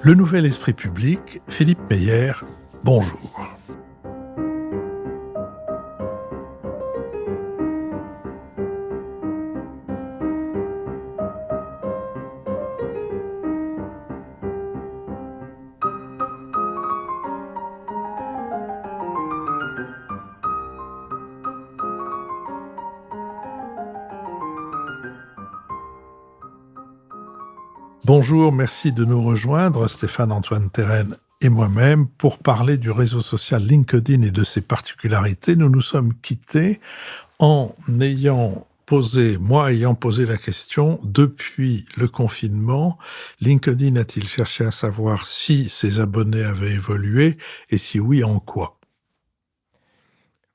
Le Nouvel Esprit Public, Philippe Meyer, bonjour. Bonjour, merci de nous rejoindre, Stéphane-Antoine Terren et moi-même, pour parler du réseau social LinkedIn et de ses particularités. Nous nous sommes quittés en ayant posé la question, depuis le confinement, LinkedIn a-t-il cherché à savoir si ses abonnés avaient évolué et si oui, en quoi?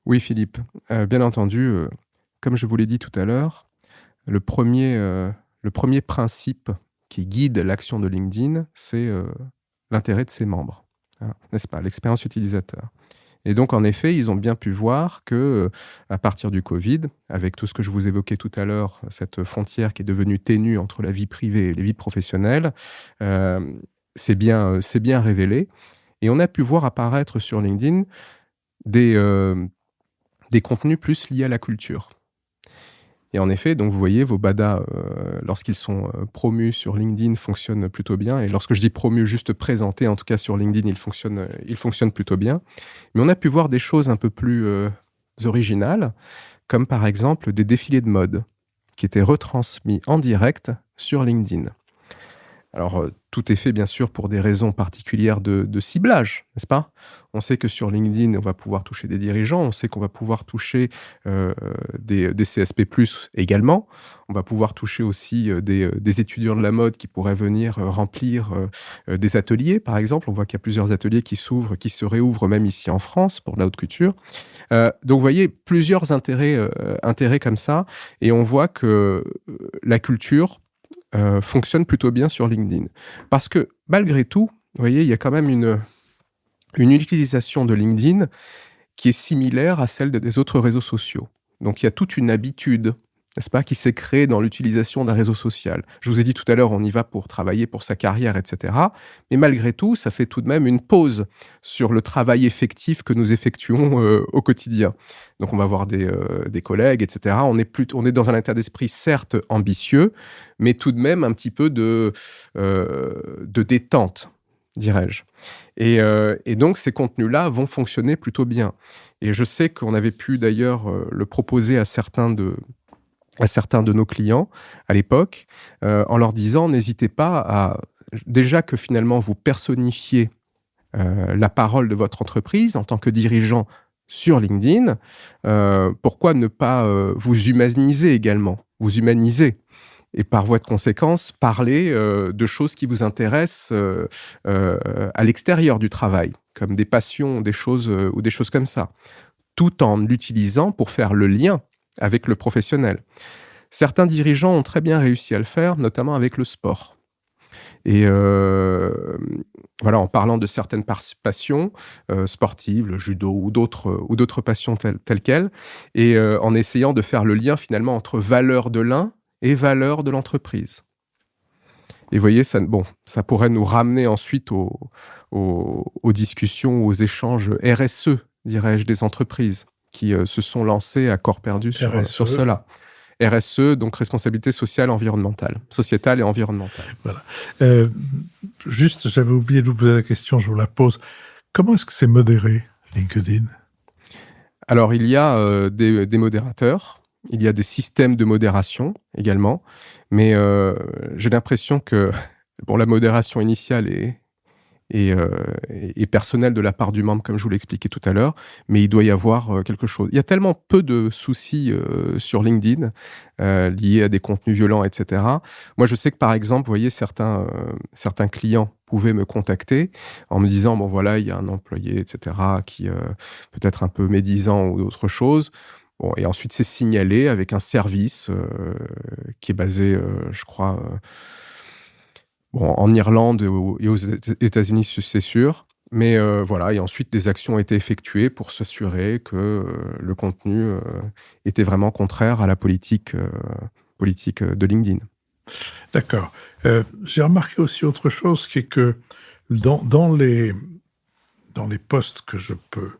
Oui, Philippe. Bien entendu, comme je vous l'ai dit tout à l'heure, le premier principe qui guide l'action de LinkedIn, c'est l'intérêt de ses membres, hein, n'est-ce pas? L'expérience utilisateur. Et donc, en effet, ils ont bien pu voir que, à partir du Covid, avec tout ce que je vous évoquais tout à l'heure, cette frontière qui est devenue ténue entre la vie privée et la vie professionnelle, c'est bien révélé. Et on a pu voir apparaître sur LinkedIn des contenus plus liés à la culture. Et en effet, donc vous voyez, vos badas, lorsqu'ils sont promus sur LinkedIn, fonctionnent plutôt bien. Et lorsque je dis promus, juste présentés, en tout cas sur LinkedIn, ils fonctionnent plutôt bien. Mais on a pu voir des choses un peu plus originales, comme par exemple des défilés de mode qui étaient retransmis en direct sur LinkedIn. Alors, tout est fait bien sûr pour des raisons particulières de ciblage, n'est-ce pas? On sait que sur LinkedIn, on va pouvoir toucher des dirigeants, on sait qu'on va pouvoir toucher des CSP+ également. On va pouvoir toucher aussi des étudiants de la mode qui pourraient venir remplir des ateliers, par exemple. On voit qu'il y a plusieurs ateliers qui s'ouvrent, qui se réouvrent même ici en France pour de la haute couture. Donc vous voyez, plusieurs intérêts comme ça, et on voit que la culture fonctionne plutôt bien sur LinkedIn. Parce que malgré tout, vous voyez, il y a quand même une utilisation de LinkedIn qui est similaire à celle des autres réseaux sociaux. Donc il y a toute une habitude, n'est-ce pas, qui s'est créée dans l'utilisation d'un réseau social. Je vous ai dit tout à l'heure, on y va pour travailler, pour sa carrière, etc. Mais malgré tout, ça fait tout de même une pause sur le travail effectif que nous effectuons au quotidien. Donc on va voir des collègues, etc. On est dans un état d'esprit certes ambitieux, mais tout de même un petit peu de détente, dirais-je. Et donc, ces contenus-là vont fonctionner plutôt bien. Et je sais qu'on avait pu d'ailleurs le proposer à certains de nos clients à l'époque, en leur disant, n'hésitez pas à... Déjà que finalement, vous personnifiez la parole de votre entreprise en tant que dirigeant sur LinkedIn, pourquoi ne pas vous humaniser également, vous humaniser, et par voie de conséquence, parler de choses qui vous intéressent à l'extérieur du travail, comme des passions, des choses ou des choses comme ça, tout en l'utilisant pour faire le lien avec le professionnel. Certains dirigeants ont très bien réussi à le faire, notamment avec le sport. Et voilà, en parlant de certaines passions sportives, le judo ou d'autres passions telles quelles, et en essayant de faire le lien finalement entre valeurs de l'un et valeurs de l'entreprise. Et vous voyez, ça pourrait nous ramener ensuite aux discussions, aux échanges RSE, dirais-je, des entreprises qui se sont lancées à corps perdu sur cela. RSE, donc responsabilité sociale sociétale et environnementale. Voilà. Juste, j'avais oublié de vous poser la question, je vous la pose. Comment est-ce que c'est modéré, LinkedIn? Alors, il y a des modérateurs, il y a des systèmes de modération également, mais j'ai l'impression que la modération initiale est personnelle de la part du membre, comme je vous l'ai expliqué tout à l'heure, mais il doit y avoir quelque chose. Il y a tellement peu de soucis sur LinkedIn liés à des contenus violents, etc. Moi, je sais que, par exemple, vous voyez, certains clients pouvaient me contacter en me disant, bon voilà, il y a un employé, etc., qui peut être un peu médisant ou autre chose. Bon, et ensuite, c'est signalé avec un service qui est basé, je crois... en Irlande et aux États-Unis, c'est sûr. Mais voilà, et ensuite, des actions ont été effectuées pour s'assurer que le contenu était vraiment contraire à la politique de LinkedIn. D'accord. J'ai remarqué aussi autre chose qui est que dans les posts que je peux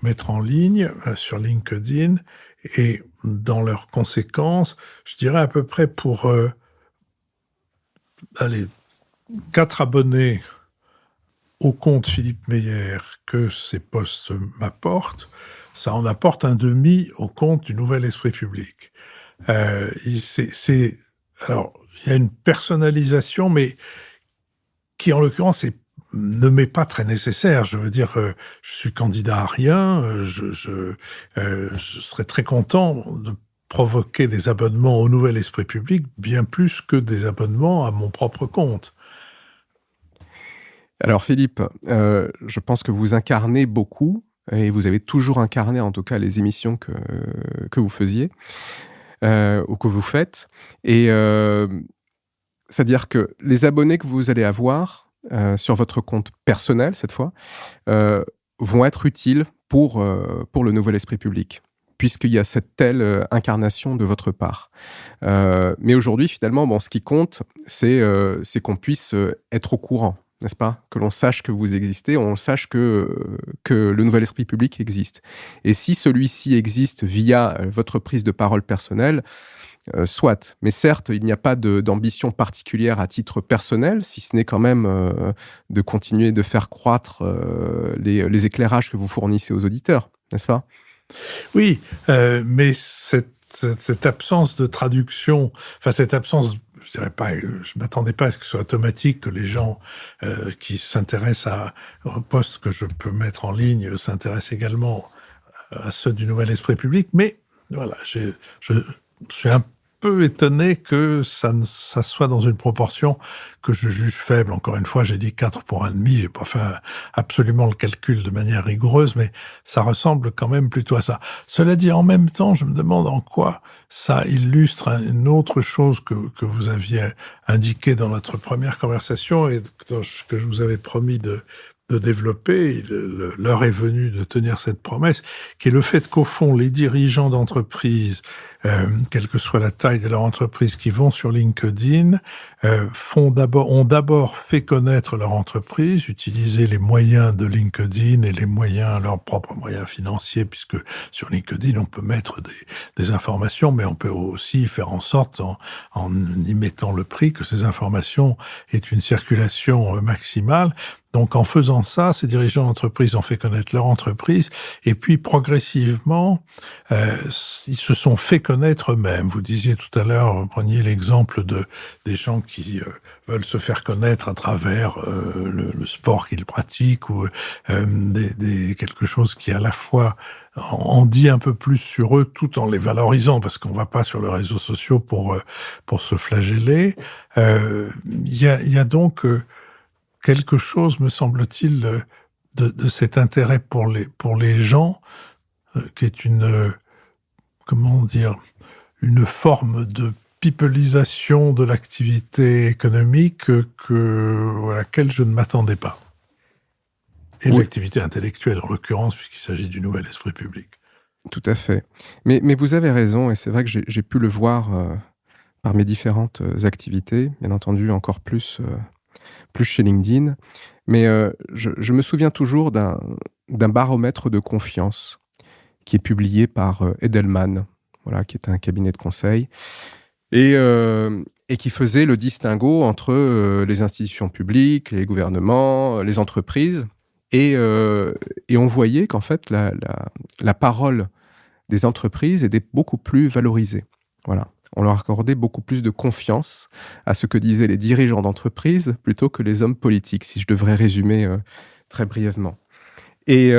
mettre en ligne sur LinkedIn et dans leurs conséquences, je dirais à peu près pour allez, 4 abonnés au compte Philippe Meyer que ces posts m'apportent, ça en apporte un demi au compte du Nouvel Esprit Public. Alors, il y a une personnalisation, mais qui en l'occurrence ne m'est pas très nécessaire. Je veux dire, je suis candidat à rien, je serais très content de provoquer des abonnements au Nouvel Esprit Public, bien plus que des abonnements à mon propre compte. Alors Philippe, je pense que vous incarnez beaucoup et vous avez toujours incarné en tout cas les émissions que vous faisiez, ou que vous faites et c'est-à-dire que les abonnés que vous allez avoir, sur votre compte personnel cette fois, vont être utiles pour le Nouvel Esprit Public, puisqu'il y a cette telle, incarnation de votre part. Mais aujourd'hui finalement, bon, ce qui compte, c'est qu'on puisse, être au courant, n'est-ce pas? Que l'on sache que vous existez, on sache que le Nouvel Esprit Public existe. Et si celui-ci existe via, votre prise de parole personnelle, soit. Mais certes, il n'y a pas d'ambition particulière à titre personnel, si ce n'est quand même, de continuer de faire croître, les éclairages que vous fournissez aux auditeurs, n'est-ce pas? Oui, mais cette absence de traduction, enfin cette absence, je dirais pas, je m'attendais pas à ce que ce soit automatique, que les gens qui s'intéressent aux posts que je peux mettre en ligne s'intéressent également à ceux du Nouvel Esprit Public, mais voilà, je suis un peu étonné que ça soit dans une proportion que je juge faible. Encore une fois, j'ai dit 4 pour 1,5, j'ai pas fait absolument le calcul de manière rigoureuse, mais ça ressemble quand même plutôt à ça. Cela dit, en même temps, je me demande en quoi ça illustre une autre chose que vous aviez indiqué dans notre première conversation et que je vous avais promis de développer. L'heure est venue de tenir cette promesse, qui est le fait qu'au fond, les dirigeants d'entreprise, quelle que soit la taille de leur entreprise, qui vont sur LinkedIn, ont d'abord fait connaître leur entreprise, utiliser les moyens de LinkedIn et leurs propres moyens financiers, puisque sur LinkedIn, on peut mettre des informations, mais on peut aussi faire en sorte, en y mettant le prix, que ces informations aient une circulation maximale. Donc, en faisant ça, ces dirigeants d'entreprise ont fait connaître leur entreprise et puis, progressivement, ils se sont fait connaître eux-mêmes. Vous disiez tout à l'heure, vous preniez l'exemple des gens qui veulent se faire connaître à travers le sport qu'ils pratiquent ou quelque chose qui, à la fois, en dit un peu plus sur eux tout en les valorisant, parce qu'on va pas sur les réseaux sociaux pour se flageller. Il y a donc quelque chose, me semble-t-il, de cet intérêt pour les gens, qui est comment dire, une forme de pipelisation de l'activité économique à laquelle je ne m'attendais pas. Et de Oui, l'activité intellectuelle, en l'occurrence, puisqu'il s'agit du Nouvel Esprit Public. tout à fait. Mais vous avez raison et c'est vrai que j'ai pu le voir, par mes différentes, activités, bien entendu encore plus chez LinkedIn. Mais je me souviens toujours d'un baromètre de confiance qui est publié par Edelman, voilà, qui est un cabinet de conseil et qui faisait le distinguo entre les institutions publiques, les gouvernements, les entreprises. Et on voyait qu'en fait, la parole des entreprises était beaucoup plus valorisée. Voilà. On leur accordait beaucoup plus de confiance à ce que disaient les dirigeants d'entreprise plutôt que les hommes politiques, si je devrais résumer très brièvement. Et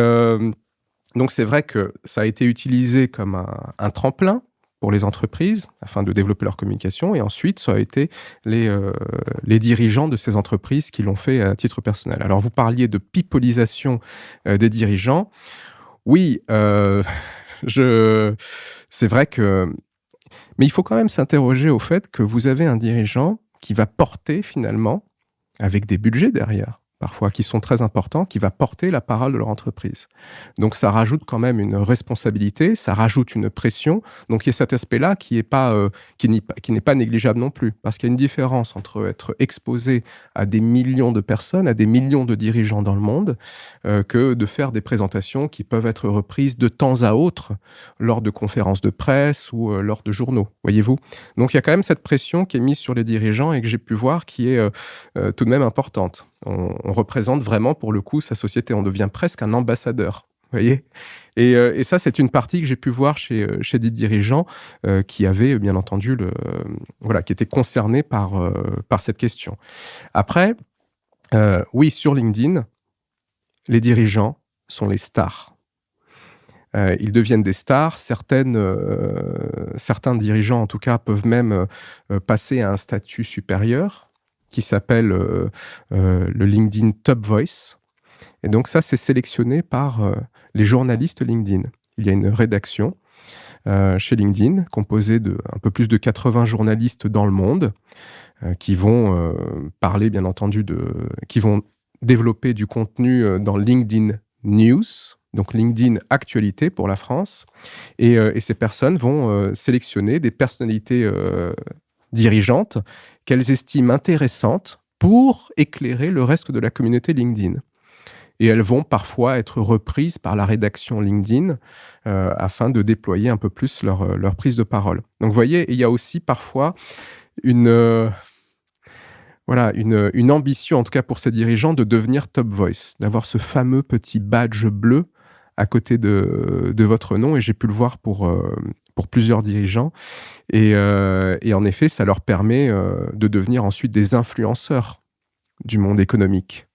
donc c'est vrai que ça a été utilisé comme un tremplin pour les entreprises afin de développer leur communication. Et ensuite, ça a été les dirigeants de ces entreprises qui l'ont fait à titre personnel. Alors vous parliez de pipolisation des dirigeants. Oui, c'est vrai que... Mais il faut quand même s'interroger au fait que vous avez un dirigeant qui va porter finalement, avec des budgets derrière, parfois, qui sont très importants, qui va porter la parole de leur entreprise. Donc ça rajoute quand même une responsabilité, ça rajoute une pression. Donc il y a cet aspect-là qui n'est pas négligeable non plus, parce qu'il y a une différence entre être exposé à des millions de personnes, à des millions de dirigeants dans le monde, que de faire des présentations qui peuvent être reprises de temps à autre lors de conférences de presse ou lors de journaux, voyez-vous. Donc il y a quand même cette pression qui est mise sur les dirigeants et que j'ai pu voir qui est tout de même importante. On représente vraiment, pour le coup, sa société. On devient presque un ambassadeur, vous voyez. Et ça, c'est une partie que j'ai pu voir chez des dirigeants qui avaient, bien entendu, qui étaient concernés par cette question. Après, oui, sur LinkedIn, les dirigeants sont les stars. Ils deviennent des stars. Certains dirigeants, en tout cas, peuvent même passer à un statut supérieur qui s'appelle le LinkedIn Top Voice. Et donc ça, c'est sélectionné par les journalistes LinkedIn. Il y a une rédaction chez LinkedIn composée de un peu plus de 80 journalistes dans le monde qui vont parler, bien entendu, qui vont développer du contenu dans LinkedIn News, donc LinkedIn Actualité pour la France. Et ces personnes vont sélectionner des personnalités dirigeantes qu'elles estiment intéressantes pour éclairer le reste de la communauté LinkedIn. Et elles vont parfois être reprises par la rédaction LinkedIn afin de déployer un peu plus leur prise de parole. Donc vous voyez, il y a aussi parfois une ambition, en tout cas pour ces dirigeants, de devenir top voice, d'avoir ce fameux petit badge bleu à côté de votre nom. Et j'ai pu le voir pour plusieurs dirigeants. Et en effet, ça leur permet de devenir ensuite des influenceurs du monde économique.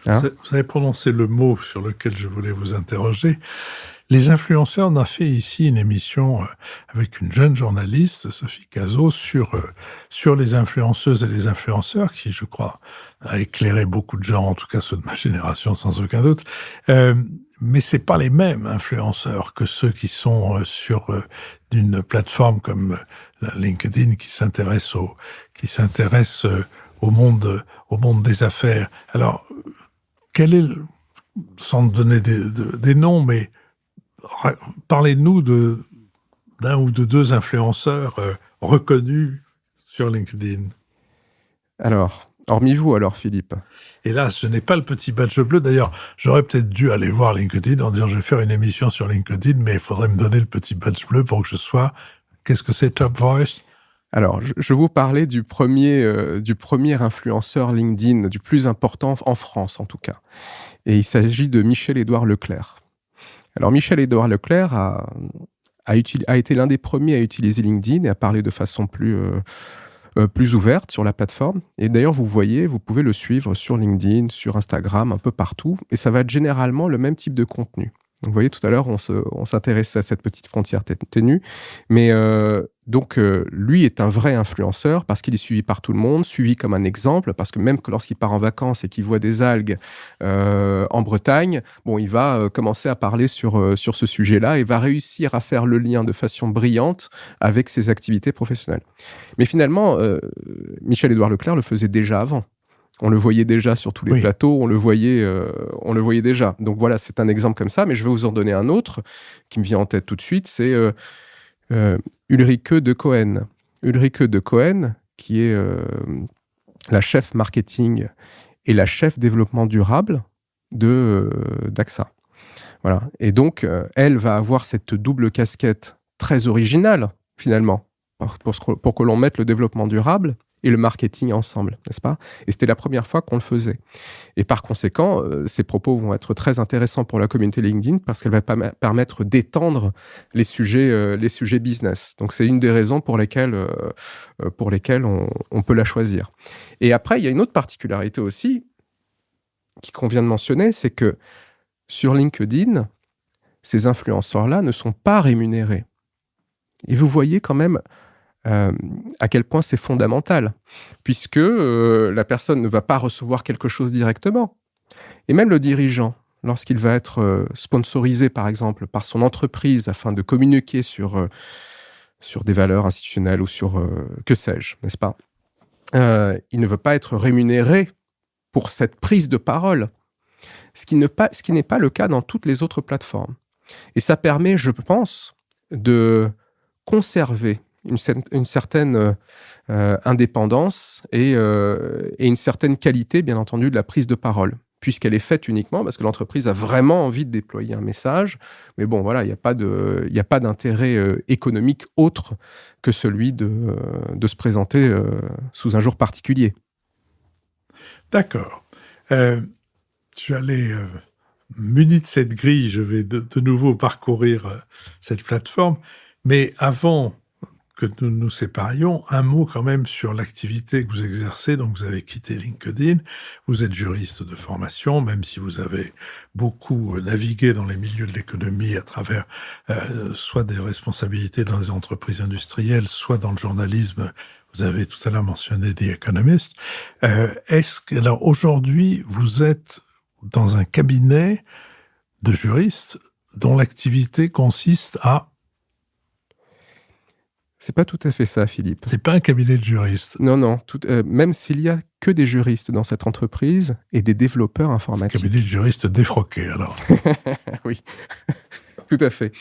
Hein? Vous avez prononcé le mot sur lequel je voulais vous interroger. Les influenceurs, on a fait ici une émission avec une jeune journaliste, Sophie Cazot, sur les influenceuses et les influenceurs, qui, je crois, a éclairé beaucoup de gens, en tout cas ceux de ma génération, sans aucun doute. Mais c'est pas les mêmes influenceurs que ceux qui sont sur une plateforme comme LinkedIn qui s'intéresse au monde des affaires. Alors, quel est sans donner des noms, mais parlez-nous d'un ou de deux influenceurs reconnus sur LinkedIn. Alors, hormis vous alors, Philippe. Hélas, je n'ai pas le petit badge bleu. D'ailleurs, j'aurais peut-être dû aller voir LinkedIn en disant je vais faire une émission sur LinkedIn, mais il faudrait me donner le petit badge bleu pour que je sois... Qu'est-ce que c'est, Top Voice ? Alors, je vous parlais du premier influenceur LinkedIn, du plus important en France en tout cas. Et il s'agit de Michel-Édouard Leclerc. Alors, Michel-Édouard Leclerc a été l'un des premiers à utiliser LinkedIn et à parler de façon plus ouverte sur la plateforme. Et d'ailleurs, vous pouvez le suivre sur LinkedIn, sur Instagram, un peu partout. Et ça va être généralement le même type de contenu. Donc, vous voyez, tout à l'heure, on s'intéresse à cette petite frontière ténue. Mais donc, lui est un vrai influenceur parce qu'il est suivi par tout le monde, suivi comme un exemple, parce que même que lorsqu'il part en vacances et qu'il voit des algues en Bretagne, bon, il va commencer à parler sur ce sujet-là et va réussir à faire le lien de façon brillante avec ses activités professionnelles. Mais finalement, Michel-Édouard Leclerc le faisait déjà avant. On le voyait déjà sur tous les plateaux, on le voyait déjà. Donc voilà, c'est un exemple comme ça, mais je vais vous en donner un autre qui me vient en tête tout de suite, c'est Ulrike de Cohen. Ulrike de Cohen, qui est la chef marketing et la chef développement durable d'AXA. Voilà. Et donc, elle va avoir cette double casquette très originale, finalement, pour que l'on mette le développement durable et le marketing ensemble, n'est-ce pas ? Et c'était la première fois qu'on le faisait. Et par conséquent, ces propos vont être très intéressants pour la communauté LinkedIn parce qu'elle va permettre d'étendre les sujets business. Donc, c'est une des raisons pour lesquelles on peut la choisir. Et après, il y a une autre particularité aussi qu'on vient de mentionner, c'est que sur LinkedIn, ces influenceurs-là ne sont pas rémunérés. Et vous voyez quand même à quel point c'est fondamental, puisque la personne ne va pas recevoir quelque chose directement. Et même le dirigeant, lorsqu'il va être sponsorisé, par exemple, par son entreprise afin de communiquer sur des valeurs institutionnelles ou sur que sais-je, n'est-ce pas ? Il ne veut pas être rémunéré pour cette prise de parole, ce qui n'est pas le cas dans toutes les autres plateformes. Et ça permet, je pense, de conserver une certaine indépendance et une certaine qualité, bien entendu, de la prise de parole, puisqu'elle est faite uniquement parce que l'entreprise a vraiment envie de déployer un message. Mais bon, voilà, il n'y a pas d'intérêt économique autre que celui de se présenter sous un jour particulier. D'accord. Je vais aller, muni de cette grille, je vais de nouveau parcourir cette plateforme. Mais avant que nous nous séparions, un mot quand même sur l'activité que vous exercez. Donc, vous avez quitté LinkedIn. Vous êtes juriste de formation, même si vous avez beaucoup navigué dans les milieux de l'économie à travers soit des responsabilités dans les entreprises industrielles, soit dans le journalisme. Vous avez tout à l'heure mentionné The Economist. Alors aujourd'hui, vous êtes dans un cabinet de juristes dont l'activité consiste à... C'est pas tout à fait ça, Philippe. C'est pas un cabinet de juristes. Non. Même s'il y a que des juristes dans cette entreprise et des développeurs informatiques. C'est un cabinet de juristes défroqués, alors. Oui, tout à fait.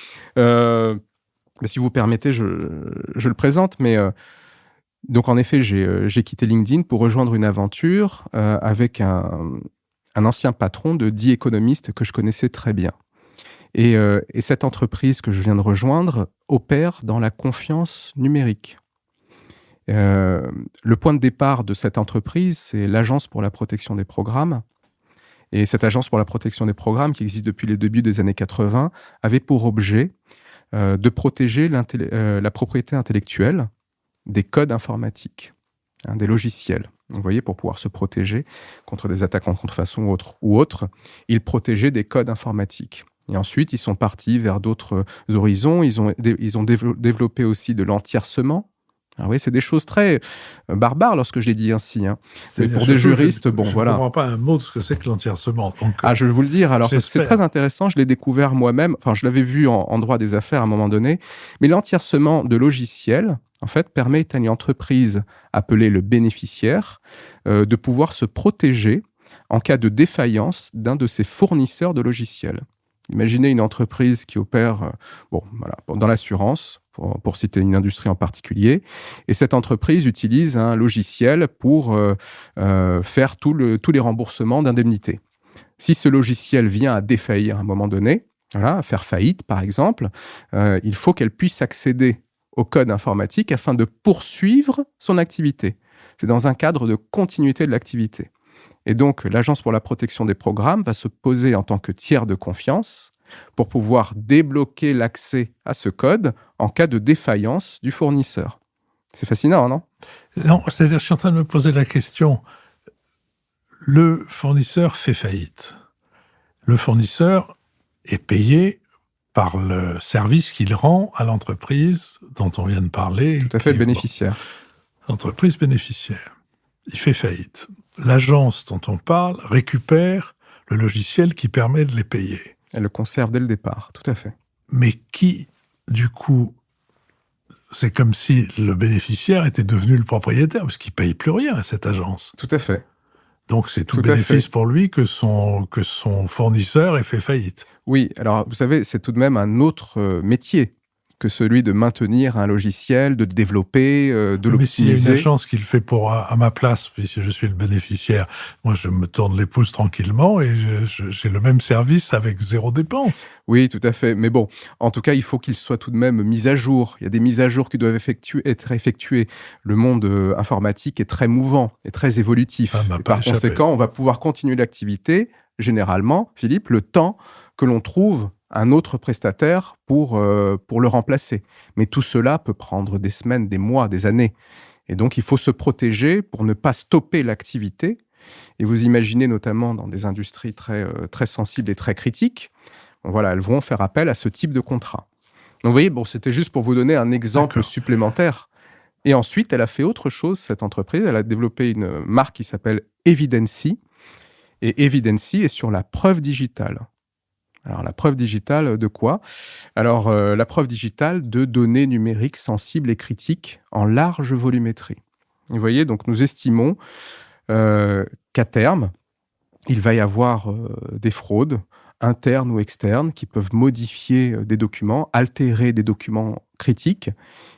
Si vous permettez, je le présente, mais donc en effet, j'ai quitté LinkedIn pour rejoindre une aventure avec un ancien patron de The Economist que je connaissais très bien. Et cette entreprise que je viens de rejoindre opère dans la confiance numérique. Le point de départ de cette entreprise, c'est l'Agence pour la protection des programmes. Et cette Agence pour la protection des programmes, qui existe depuis les débuts des années 80, avait pour objet de protéger la propriété intellectuelle des codes informatiques, des logiciels. Vous voyez, pour pouvoir se protéger contre des attaques en contrefaçon ou autres, ils protégeaient des codes informatiques. Et ensuite, ils sont partis vers d'autres horizons. Ils ont développé aussi de l'entiercement. Alors oui, c'est des choses très barbares lorsque je l'ai dit ainsi. Mais pour des juristes, je ne comprends pas un mot de ce que c'est que l'entiercement. Je vais vous le dire. Alors, parce que c'est très intéressant. Je l'ai découvert moi-même. Enfin, je l'avais vu en droit des affaires à un moment donné. Mais l'entiercement de logiciels, en fait, permet à une entreprise appelée le bénéficiaire de pouvoir se protéger en cas de défaillance d'un de ses fournisseurs de logiciels. Imaginez une entreprise qui opère dans l'assurance, pour citer une industrie en particulier, et cette entreprise utilise un logiciel pour faire tous les remboursements d'indemnités. Si ce logiciel vient à défaillir à un moment donné, à faire faillite par exemple, il faut qu'elle puisse accéder au code informatique afin de poursuivre son activité. C'est dans un cadre de continuité de l'activité. Et donc, l'Agence pour la protection des programmes va se poser en tant que tiers de confiance pour pouvoir débloquer l'accès à ce code en cas de défaillance du fournisseur. C'est fascinant, non ? Non, c'est-à-dire, je suis en train de me poser la question. Le fournisseur fait faillite. Le fournisseur est payé par le service qu'il rend à l'entreprise dont on vient de parler. Tout à fait, le bénéficiaire. L'entreprise bénéficiaire. Il fait faillite. L'agence dont on parle récupère le logiciel qui permet de les payer. Elle le conserve dès le départ, tout à fait. Mais qui, du coup, c'est comme si le bénéficiaire était devenu le propriétaire, parce qu'il ne paye plus rien à cette agence. Tout à fait. Donc c'est tout bénéfice pour lui que son fournisseur ait fait faillite. Oui, alors vous savez, c'est tout de même un autre métier que celui de maintenir un logiciel, de le développer, de l'optimiser. Mais s'il y a une agence qui le fait à ma place, puisque je suis le bénéficiaire, moi je me tourne les pouces tranquillement et j'ai le même service avec zéro dépense. Oui, tout à fait. Mais bon, en tout cas, il faut qu'il soit tout de même mis à jour. Il y a des mises à jour qui doivent être effectuées. Le monde informatique est très mouvant et très évolutif. Par conséquent, on va pouvoir continuer l'activité, généralement, Philippe, le temps que l'on trouve un autre prestataire pour le remplacer. Mais tout cela peut prendre des semaines, des mois, des années. Et donc, il faut se protéger pour ne pas stopper l'activité. Et vous imaginez notamment dans des industries très, très sensibles et très critiques, elles vont faire appel à ce type de contrat. Donc, vous voyez, c'était juste pour vous donner un exemple supplémentaire. Et ensuite, elle a fait autre chose, cette entreprise. Elle a développé une marque qui s'appelle Evidency. Et Evidency est sur la preuve digitale. Alors, la preuve digitale de quoi ? Alors, la preuve digitale de données numériques sensibles et critiques en large volumétrie. Vous voyez, donc nous estimons qu'à terme, il va y avoir des fraudes, internes ou externes, qui peuvent modifier des documents, altérer des documents critiques,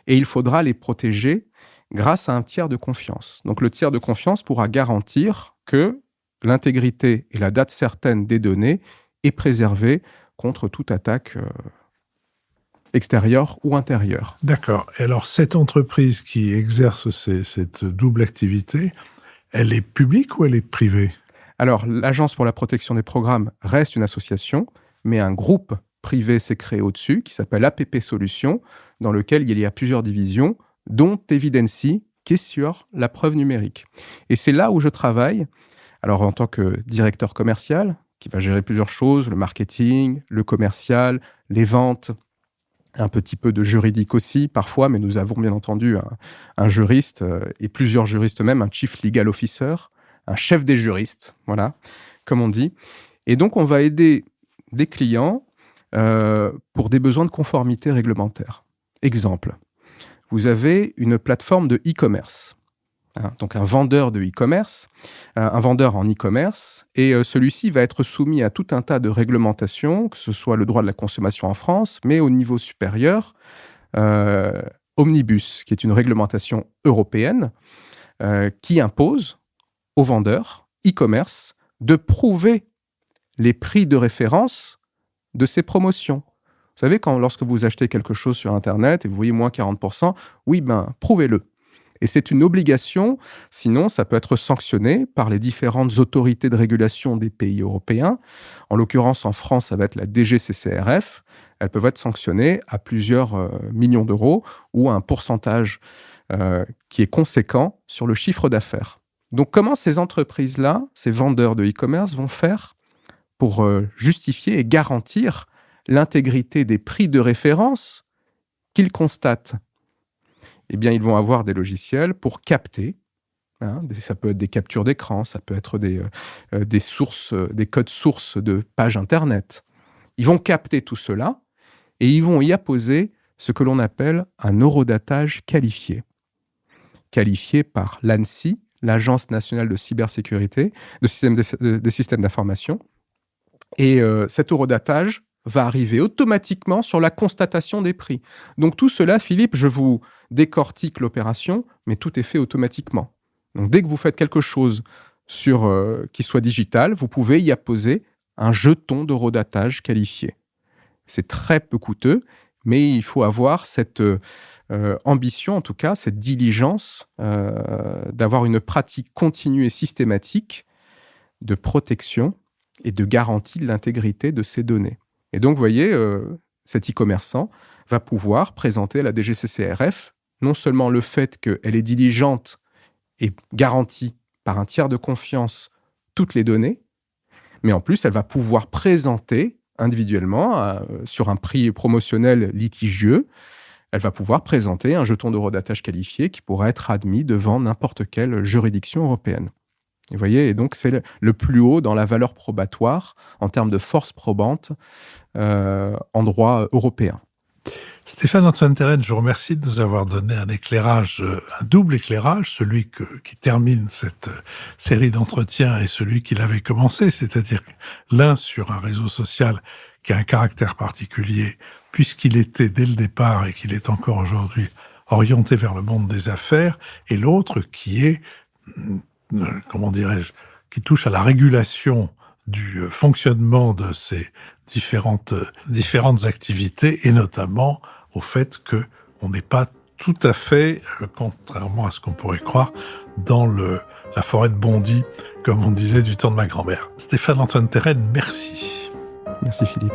et il faudra les protéger grâce à un tiers de confiance. Donc le tiers de confiance pourra garantir que l'intégrité et la date certaine des données est préservée contre toute attaque extérieure ou intérieure. D'accord. Et alors, cette entreprise qui exerce cette double activité, elle est publique ou elle est privée? Alors, l'Agence pour la protection des programmes reste une association, mais un groupe privé s'est créé au-dessus, qui s'appelle APP Solutions, dans lequel il y a plusieurs divisions, dont Evidency, qui est sur la preuve numérique. Et c'est là où je travaille, alors en tant que directeur commercial, qui va gérer plusieurs choses, le marketing, le commercial, les ventes, un petit peu de juridique aussi, parfois, mais nous avons bien entendu un juriste, et plusieurs juristes même, un chief legal officer, un chef des juristes, voilà, comme on dit. Et donc, on va aider des clients pour des besoins de conformité réglementaire. Exemple, vous avez une plateforme de e-commerce, donc un vendeur de e-commerce, un vendeur en e-commerce, et celui-ci va être soumis à tout un tas de réglementations, que ce soit le droit de la consommation en France, mais au niveau supérieur, Omnibus, qui est une réglementation européenne, qui impose aux vendeurs e-commerce de prouver les prix de référence de ces promotions. Vous savez, lorsque vous achetez quelque chose sur Internet et vous voyez moins 40%, oui, prouvez-le. Et c'est une obligation, sinon ça peut être sanctionné par les différentes autorités de régulation des pays européens. En l'occurrence, en France, ça va être la DGCCRF. Elles peuvent être sanctionnées à plusieurs millions d'euros ou à un pourcentage qui est conséquent sur le chiffre d'affaires. Donc comment ces entreprises-là, ces vendeurs de e-commerce vont faire pour justifier et garantir l'intégrité des prix de référence qu'ils constatent? Eh bien, ils vont avoir des logiciels pour capter. Ça peut être des captures d'écran, ça peut être des sources, des codes sources de pages Internet. Ils vont capter tout cela et ils vont y apposer ce que l'on appelle un horodatage qualifié. Qualifié par l'ANSSI, l'Agence nationale de cybersécurité, de systèmes d'information. Et cet horodatage va arriver automatiquement sur la constatation des prix. Donc tout cela, Philippe, je vous décortique l'opération, mais tout est fait automatiquement. Donc dès que vous faites quelque chose qui soit digital, vous pouvez y apposer un jeton d'horodatage qualifié. C'est très peu coûteux, mais il faut avoir cette ambition, en tout cas, cette diligence d'avoir une pratique continue et systématique de protection et de garantie de l'intégrité de ces données. Et donc, vous voyez, cet e-commerçant va pouvoir présenter à la DGCCRF non seulement le fait qu'elle est diligente et garantie par un tiers de confiance toutes les données, mais en plus, elle va pouvoir présenter individuellement, sur un prix promotionnel litigieux, elle va pouvoir présenter un jeton d'horodatage qualifié qui pourra être admis devant n'importe quelle juridiction européenne. Vous voyez, et donc c'est le plus haut dans la valeur probatoire en termes de force probante en droit européen. Stéphane-Antoine Terrenne, je vous remercie de nous avoir donné un éclairage, un double éclairage, celui qui termine cette série d'entretiens et celui qui l'avait commencé, c'est-à-dire l'un sur un réseau social qui a un caractère particulier, puisqu'il était dès le départ et qu'il est encore aujourd'hui orienté vers le monde des affaires, et l'autre qui est, comment dirais-je, qui touche à la régulation du fonctionnement de ces différentes activités, et notamment au fait qu'on n'est pas tout à fait, contrairement à ce qu'on pourrait croire, dans la forêt de Bondy, comme on disait du temps de ma grand-mère. Stéphane-Antoine Terrenne, merci. Merci Philippe.